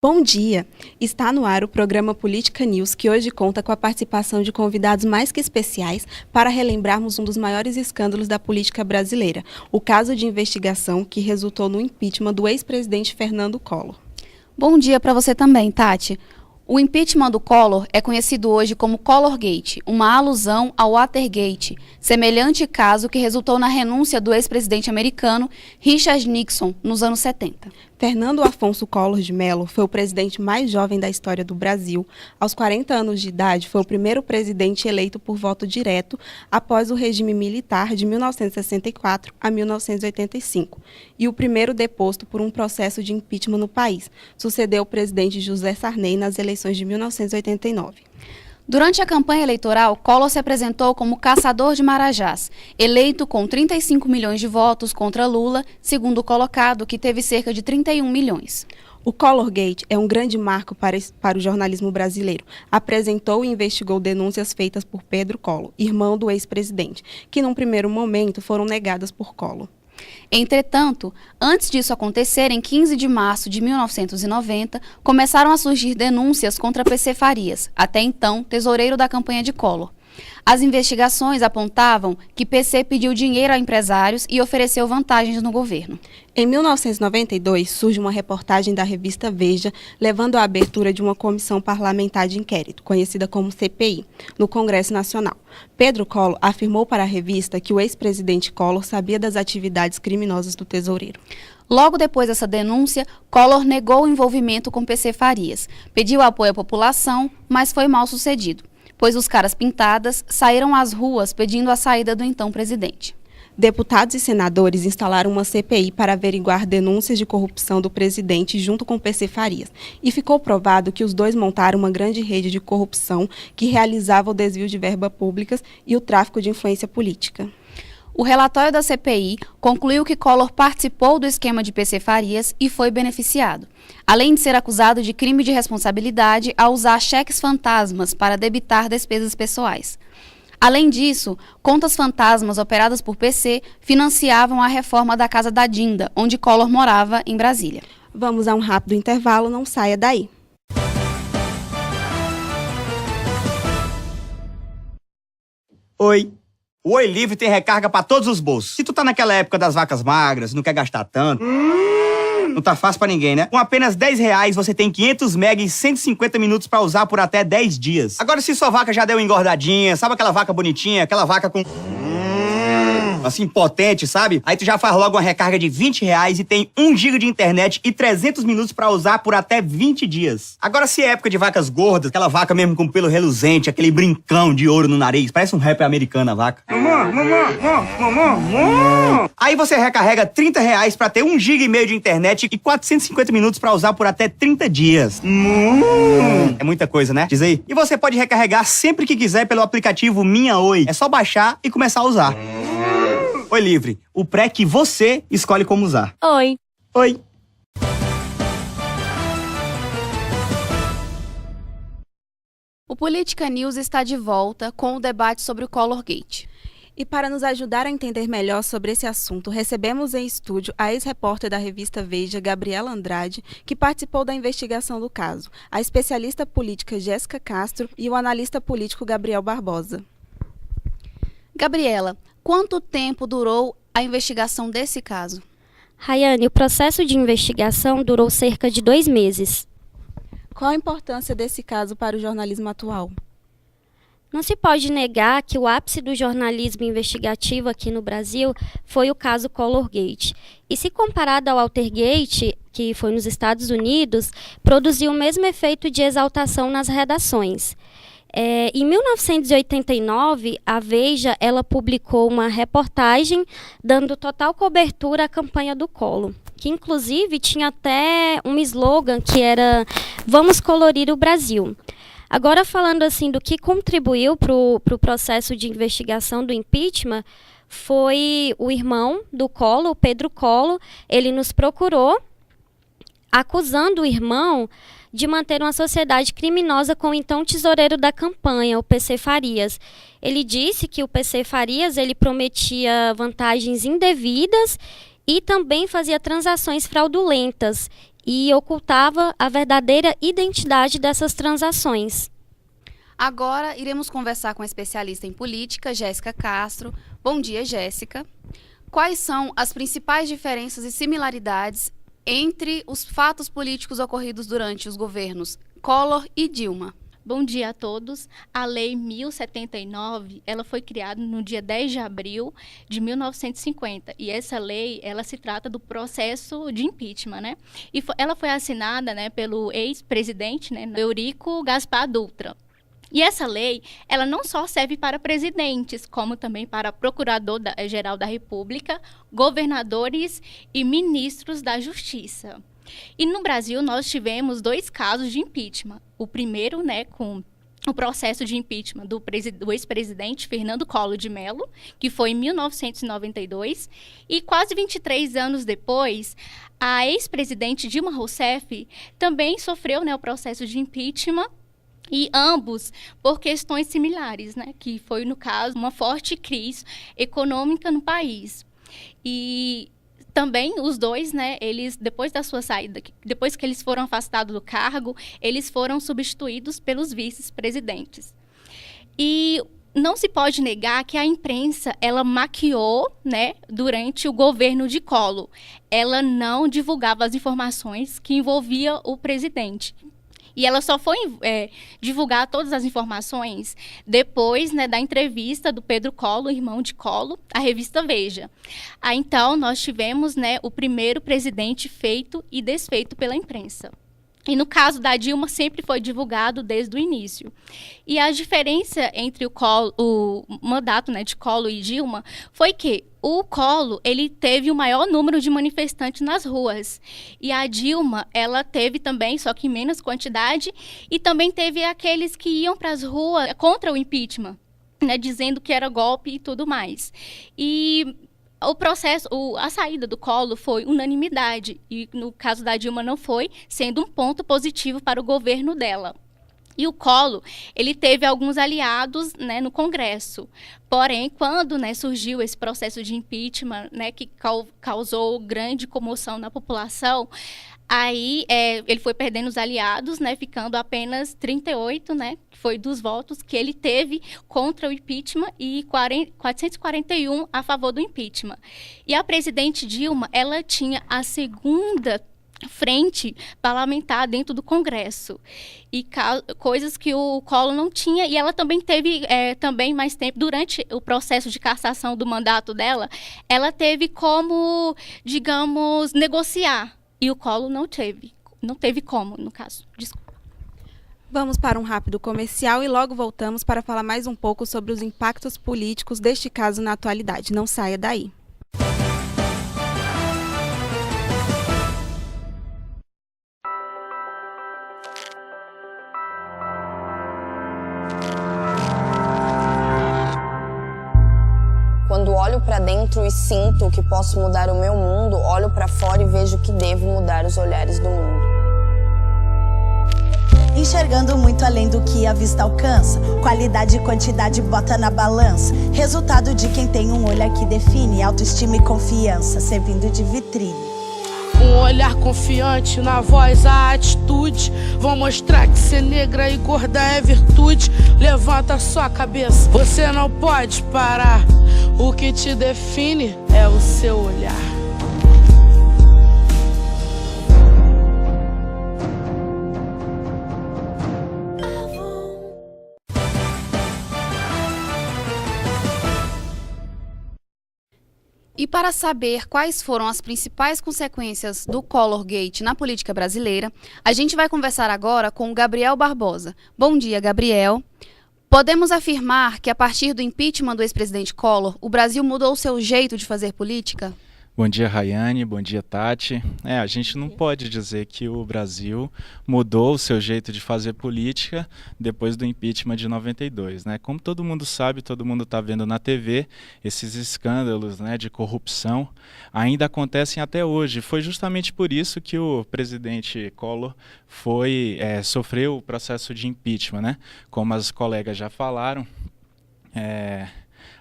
Bom dia! Está no ar o programa Política News, que hoje conta com a participação de convidados mais que especiais para relembrarmos um dos maiores escândalos da política brasileira, o caso de investigação que resultou no impeachment do ex-presidente Fernando Collor. Bom dia para você também, Tati. O impeachment do Collor é conhecido hoje como Collorgate, uma alusão ao Watergate, semelhante caso que resultou na renúncia do ex-presidente americano Richard Nixon nos anos 70. Fernando Afonso Collor de Mello foi o presidente mais jovem da história do Brasil. Aos 40 anos de idade, foi o primeiro presidente eleito por voto direto após o regime militar de 1964 a 1985 e o primeiro deposto por um processo de impeachment no país. Sucedeu o presidente José Sarney nas eleições de 1989. Durante a campanha eleitoral, Collor se apresentou como caçador de marajás, eleito com 35 milhões de votos contra Lula, segundo o colocado, que teve cerca de 31 milhões. O Collorgate é um grande marco para o jornalismo brasileiro. Apresentou e investigou denúncias feitas por Pedro Collor, irmão do ex-presidente, que num primeiro momento foram negadas por Collor. Entretanto, antes disso acontecer, em 15 de março de 1990, começaram a surgir denúncias contra PC Farias, até então tesoureiro da campanha de Collor. As investigações apontavam que PC pediu dinheiro a empresários e ofereceu vantagens no governo. Em 1992, surge uma reportagem da revista Veja, levando à abertura de uma comissão parlamentar de inquérito, conhecida como CPI, no Congresso Nacional. Pedro Collor afirmou para a revista que o ex-presidente Collor sabia das atividades criminosas do tesoureiro. Logo depois dessa denúncia, Collor negou o envolvimento com PC Farias, pediu apoio à população, mas foi mal sucedido, pois os caras pintadas saíram às ruas pedindo a saída do então presidente. Deputados e senadores instalaram uma CPI para averiguar denúncias de corrupção do presidente junto com PC Farias. E ficou provado que os dois montaram uma grande rede de corrupção que realizava o desvio de verbas públicas e o tráfico de influência política. O relatório da CPI concluiu que Collor participou do esquema de PC Farias e foi beneficiado, além de ser acusado de crime de responsabilidade ao usar cheques fantasmas para debitar despesas pessoais. Além disso, contas fantasmas operadas por PC financiavam a reforma da Casa da Dinda, onde Collor morava, em Brasília. Vamos a um rápido intervalo, não saia daí. Oi. O Oi Livre tem recarga pra todos os bolsos. Se tu tá naquela época das vacas magras, não quer gastar tanto, não tá fácil pra ninguém, né? Com apenas R$10, você tem 500 MB e 150 minutos pra usar por até 10 dias. Agora, se sua vaca já deu uma engordadinha, sabe aquela vaca bonitinha, aquela vaca com... assim, potente, sabe? Aí tu já faz logo uma recarga de R$20 e tem 1 GB de internet e 300 minutos pra usar por até 20 dias. Agora, se é época de vacas gordas, aquela vaca mesmo com pelo reluzente, aquele brincão de ouro no nariz, parece um rapper americano a vaca. Aí você recarrega R$30 pra ter 1,5 GB de internet e 450 minutos pra usar por até 30 dias. É muita coisa, né? Diz aí. E você pode recarregar sempre que quiser pelo aplicativo Minha Oi. É só baixar e começar a usar. Oi Livre, o pré que você escolhe como usar. Oi. Oi. O Política News está de volta com o debate sobre o Collorgate. E para nos ajudar a entender melhor sobre esse assunto, recebemos em estúdio a ex-repórter da revista Veja, Gabriela Andrade, que participou da investigação do caso, a especialista política Jéssica Castro e o analista político Gabriel Barbosa. Gabriela, quanto tempo durou a investigação desse caso? Rayane, o processo de investigação durou cerca de 2 meses. Qual a importância desse caso para o jornalismo atual? Não se pode negar que o ápice do jornalismo investigativo aqui no Brasil foi o caso Collorgate. E se comparado ao Watergate, que foi nos Estados Unidos, produziu o mesmo efeito de exaltação nas redações. Em 1989, a Veja ela publicou uma reportagem dando total cobertura à campanha do Collor, que inclusive tinha até um slogan que era "Vamos colorir o Brasil". Agora, falando assim do que contribuiu para o processo de investigação do impeachment, foi o irmão do Collor, o Pedro Collor. Ele nos procurou acusando o irmão de manter uma sociedade criminosa com o então tesoureiro da campanha, o PC Farias. Ele disse que o PC Farias ele prometia vantagens indevidas e também fazia transações fraudulentas. e ocultava a verdadeira identidade dessas transações. Agora iremos conversar com a especialista em política, Jéssica Castro. Bom dia, Jéssica. Quais são as principais diferenças e similaridades entre os fatos políticos ocorridos durante os governos Collor e Dilma? Bom dia a todos. A Lei 1079, ela foi criada no dia 10 de abril de 1950. E essa lei, ela se trata do processo de impeachment, né? E ela foi assinada, né, pelo ex-presidente, né, Eurico Gaspar Dutra. E essa lei, ela não só serve para presidentes, como também para procurador-geral da República, governadores e ministros da Justiça. E no Brasil, nós tivemos 2 casos de impeachment. O primeiro, né, com o processo de impeachment do ex-presidente Fernando Collor de Mello, que foi em 1992, e quase 23 anos depois, a ex-presidente Dilma Rousseff também sofreu, né, o processo de impeachment, e ambos por questões similares, né, que foi, no caso, uma forte crise econômica no país. E também os dois, né, eles, depois da sua saída, depois que eles foram afastados do cargo, eles foram substituídos pelos vice-presidentes. E não se pode negar que a imprensa, ela maquiou, né, durante o governo de Collor. Ela não divulgava as informações que envolviam o presidente. E ela só foi divulgar todas as informações depois, né, da entrevista do Pedro Collor, irmão de Collor, à revista Veja. Aí, então, nós tivemos, né, o primeiro presidente feito e desfeito pela imprensa. E no caso da Dilma, sempre foi divulgado desde o início. E a diferença entre o mandato, né, de Collor e Dilma foi que o Collor, ele teve o maior número de manifestantes nas ruas. E a Dilma, ela teve também, só que em menos quantidade, e também teve aqueles que iam para as ruas contra o impeachment, né, dizendo que era golpe e tudo mais. E o processo, a saída do Collor foi unanimidade, e no caso da Dilma não foi, sendo um ponto positivo para o governo dela. E o Collor, ele teve alguns aliados, né, no Congresso. Porém, quando, né, surgiu esse processo de impeachment, né, que causou grande comoção na população, aí ele foi perdendo os aliados, né, ficando apenas 38, né, que foi dos votos que ele teve contra o impeachment e 441 a favor do impeachment. E a presidente Dilma, ela tinha a segunda frente parlamentar dentro do Congresso, e coisas que o Collor não tinha, e ela também teve também mais tempo, durante o processo de cassação do mandato dela, ela teve como, digamos, negociar, e o Collor não teve como, no caso. Desculpa. Vamos para um rápido comercial e logo voltamos para falar mais um pouco sobre os impactos políticos deste caso na atualidade. Não saia daí. Quando olho para dentro e sinto que posso mudar o meu mundo, olho para fora e vejo que devo mudar os olhares do mundo. Enxergando muito além do que a vista alcança, qualidade e quantidade bota na balança. Resultado de quem tem um olhar que define autoestima e confiança, servindo de vitrine. Um olhar confiante na voz, a atitude. Vou mostrar que ser negra e gorda é virtude. Levanta sua cabeça, você não pode parar. O que te define é o seu olhar. E para saber quais foram as principais consequências do Collor Gate na política brasileira, a gente vai conversar agora com o Gabriel Barbosa. Bom dia, Gabriel. Podemos afirmar que a partir do impeachment do ex-presidente Collor, o Brasil mudou seu jeito de fazer política? Bom dia, Rayane. Bom dia, Tati. A gente não pode dizer que o Brasil mudou o seu jeito de fazer política depois do impeachment de 92, né? Como todo mundo sabe, todo mundo está vendo na TV, esses escândalos, né, de corrupção ainda acontecem até hoje. Foi justamente por isso que o presidente Collor sofreu o processo de impeachment, né? Como as colegas já falaram,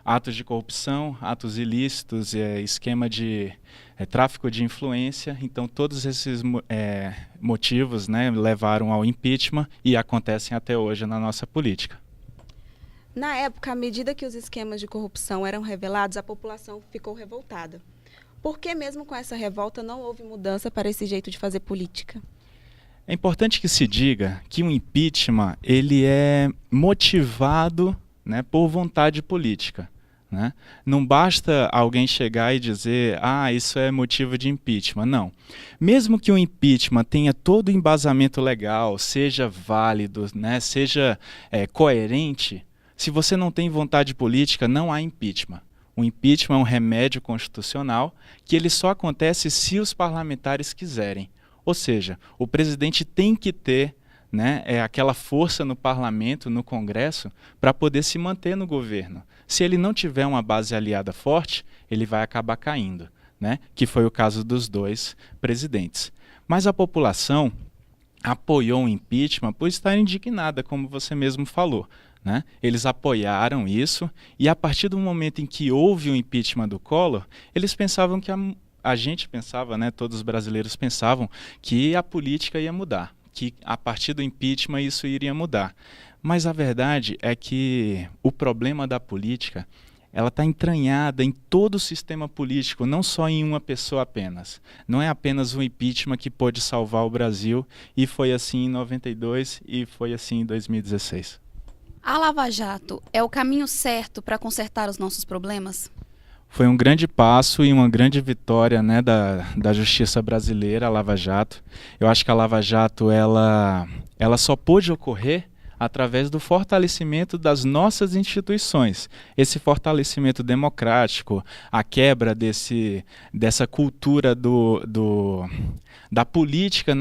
atos de corrupção, atos ilícitos, esquema de tráfico de influência. Então, todos esses motivos, né, levaram ao impeachment e acontecem até hoje na nossa política. Na época, à medida que os esquemas de corrupção eram revelados, a população ficou revoltada. Por que mesmo com essa revolta não houve mudança para esse jeito de fazer política? É importante que se diga que o impeachment ele é motivado, né, por vontade política, né? Não basta alguém chegar e dizer, isso é motivo de impeachment. Não. Mesmo que o impeachment tenha todo o embasamento legal, seja válido, né, seja coerente, se você não tem vontade política, não há impeachment. O impeachment é um remédio constitucional que ele só acontece se os parlamentares quiserem. Ou seja, o presidente tem que ter, né, aquela força no parlamento, no Congresso, para poder se manter no governo. Se ele não tiver uma base aliada forte, ele vai acabar caindo, né, que foi o caso dos 2 presidentes. Mas a população apoiou o impeachment por estar indignada, como você mesmo falou, né? Eles apoiaram isso e a partir do momento em que houve o impeachment do Collor, eles pensavam que a gente pensava, né, todos os brasileiros pensavam que a política ia mudar, que a partir do impeachment isso iria mudar. Mas a verdade é que o problema da política, ela está entranhada em todo o sistema político, não só em uma pessoa apenas. Não é apenas o impeachment que pôde salvar o Brasil, e foi assim em 92 e foi assim em 2016. A Lava Jato é o caminho certo para consertar os nossos problemas? Foi um grande passo e uma grande vitória, né, da justiça brasileira, a Lava Jato. Eu acho que a Lava Jato ela só pôde ocorrer através do fortalecimento das nossas instituições. Esse fortalecimento democrático, a quebra dessa cultura da política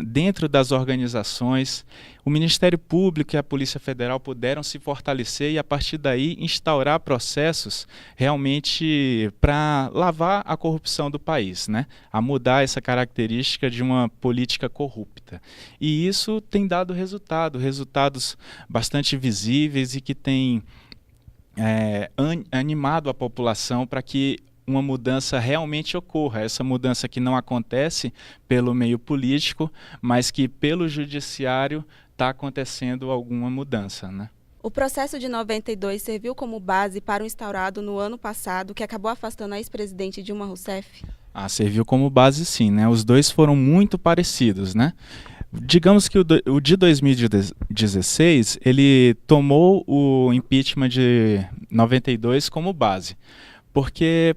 dentro das organizações. O Ministério Público e a Polícia Federal puderam se fortalecer e, a partir daí, instaurar processos realmente para lavar a corrupção do país, né? A mudar essa característica de uma política corrupta. E isso tem dado resultados bastante visíveis e que tem animado a população para que uma mudança realmente ocorra, essa mudança que não acontece pelo meio político, mas que pelo judiciário está acontecendo alguma mudança, né? O processo de 92 serviu como base para o instaurado no ano passado, que acabou afastando a ex-presidente Dilma Rousseff? Serviu como base sim, né? Os dois foram muito parecidos, né? Digamos que o de 2016, ele tomou o impeachment de 92 como base, porque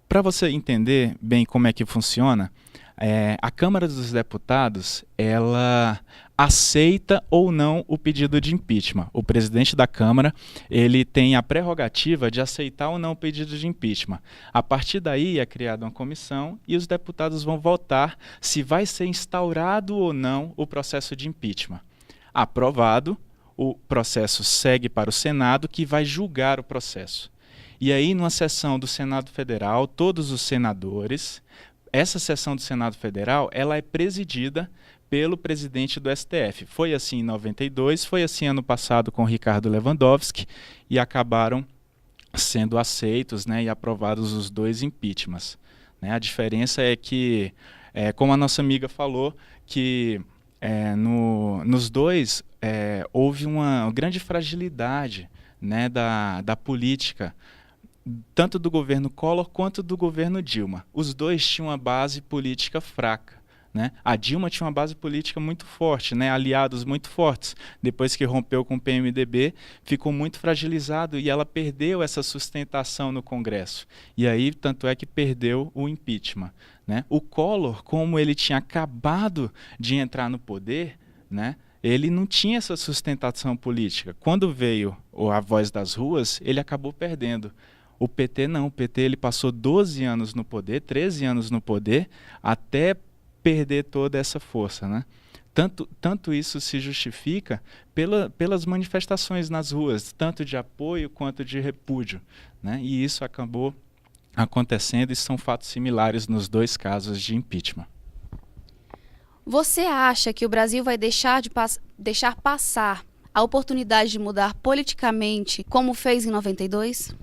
para você entender bem como é que funciona, a Câmara dos Deputados, ela aceita ou não o pedido de impeachment. O presidente da Câmara, ele tem a prerrogativa de aceitar ou não o pedido de impeachment. A partir daí é criada uma comissão e os deputados vão votar se vai ser instaurado ou não o processo de impeachment. Aprovado, o processo segue para o Senado, que vai julgar o processo. E aí, numa sessão do Senado Federal, todos os senadores, essa sessão do Senado Federal, ela é presidida pelo presidente do STF. Foi assim em 92, foi assim ano passado com Ricardo Lewandowski, e acabaram sendo aceitos, né, e aprovados os 2 impeachments. Né? A diferença é que, como a nossa amiga falou, que nos 2 houve uma grande fragilidade, né, da política, tanto do governo Collor quanto do governo Dilma. Os 2 tinham uma base política fraca, né? A Dilma tinha uma base política muito forte, né? Aliados muito fortes. Depois que rompeu com o PMDB, ficou muito fragilizado e ela perdeu essa sustentação no Congresso. E aí, tanto é que perdeu o impeachment, né? O Collor, como ele tinha acabado de entrar no poder, né, ele não tinha essa sustentação política. Quando veio a Voz das Ruas, ele acabou perdendo. O PT não, o PT ele passou 12 anos no poder, 13 anos no poder, até perder toda essa força, né? Tanto isso se justifica pelas manifestações nas ruas, tanto de apoio quanto de repúdio, né? E isso acabou acontecendo e são fatos similares nos 2 casos de impeachment. Você acha que o Brasil vai deixar passar a oportunidade de mudar politicamente como fez em 92?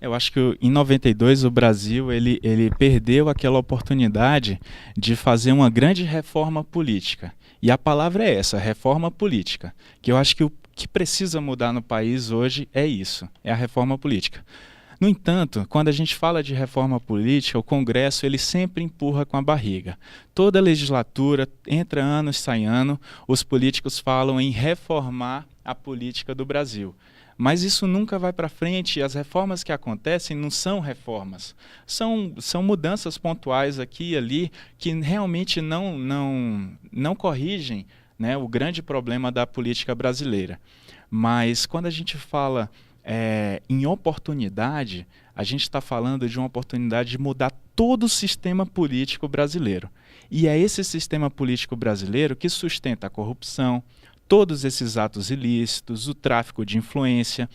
Eu acho que em 92 o Brasil ele perdeu aquela oportunidade de fazer uma grande reforma política. E a palavra é essa, reforma política. Que eu acho que o que precisa mudar no país hoje é isso, é a reforma política. No entanto, quando a gente fala de reforma política, o Congresso ele sempre empurra com a barriga. Toda legislatura, entra ano, sai ano, os políticos falam em reformar a política do Brasil. Mas isso nunca vai para frente e as reformas que acontecem não são reformas. São mudanças pontuais aqui e ali que realmente não corrigem, né, o grande problema da política brasileira. Mas quando a gente fala em oportunidade, a gente está falando de uma oportunidade de mudar todo o sistema político brasileiro. E é esse sistema político brasileiro que sustenta a corrupção, todos esses atos ilícitos, o tráfico de influência.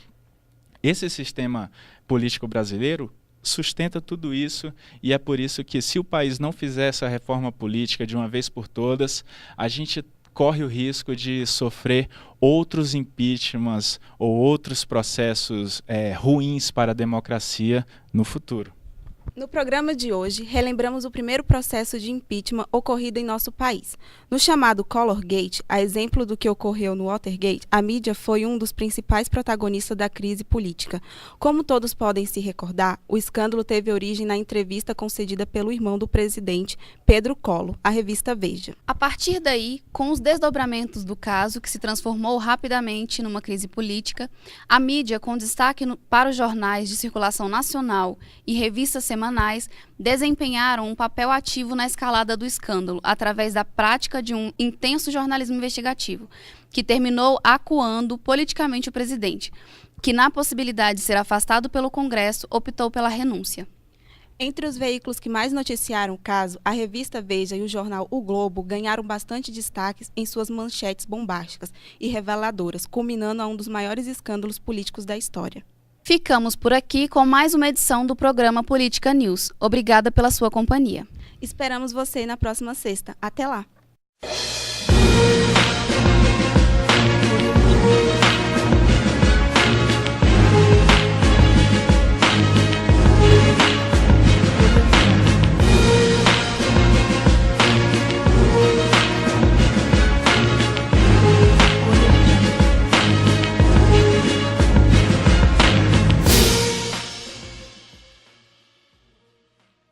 Esse sistema político brasileiro sustenta tudo isso e é por isso que, se o país não fizer essa reforma política de uma vez por todas, a gente corre o risco de sofrer outros impeachments ou outros processos ruins para a democracia no futuro. No programa de hoje, relembramos o primeiro processo de impeachment ocorrido em nosso país. No chamado Colorgate, a exemplo do que ocorreu no Watergate, a mídia foi um dos principais protagonistas da crise política. Como todos podem se recordar, o escândalo teve origem na entrevista concedida pelo irmão do presidente, Pedro Collor, à revista Veja. A partir daí, com os desdobramentos do caso, que se transformou rapidamente numa crise política, a mídia, com destaque para os jornais de circulação nacional e revistas semanais, desempenharam um papel ativo na escalada do escândalo, através da prática de um intenso jornalismo investigativo, que terminou acuando politicamente o presidente, que, na possibilidade de ser afastado pelo Congresso, optou pela renúncia. Entre os veículos que mais noticiaram o caso, a revista Veja e o jornal O Globo ganharam bastante destaques em suas manchetes bombásticas e reveladoras, culminando a um dos maiores escândalos políticos da história. Ficamos por aqui com mais uma edição do programa Política News. Obrigada pela sua companhia. Esperamos você na próxima sexta. Até lá!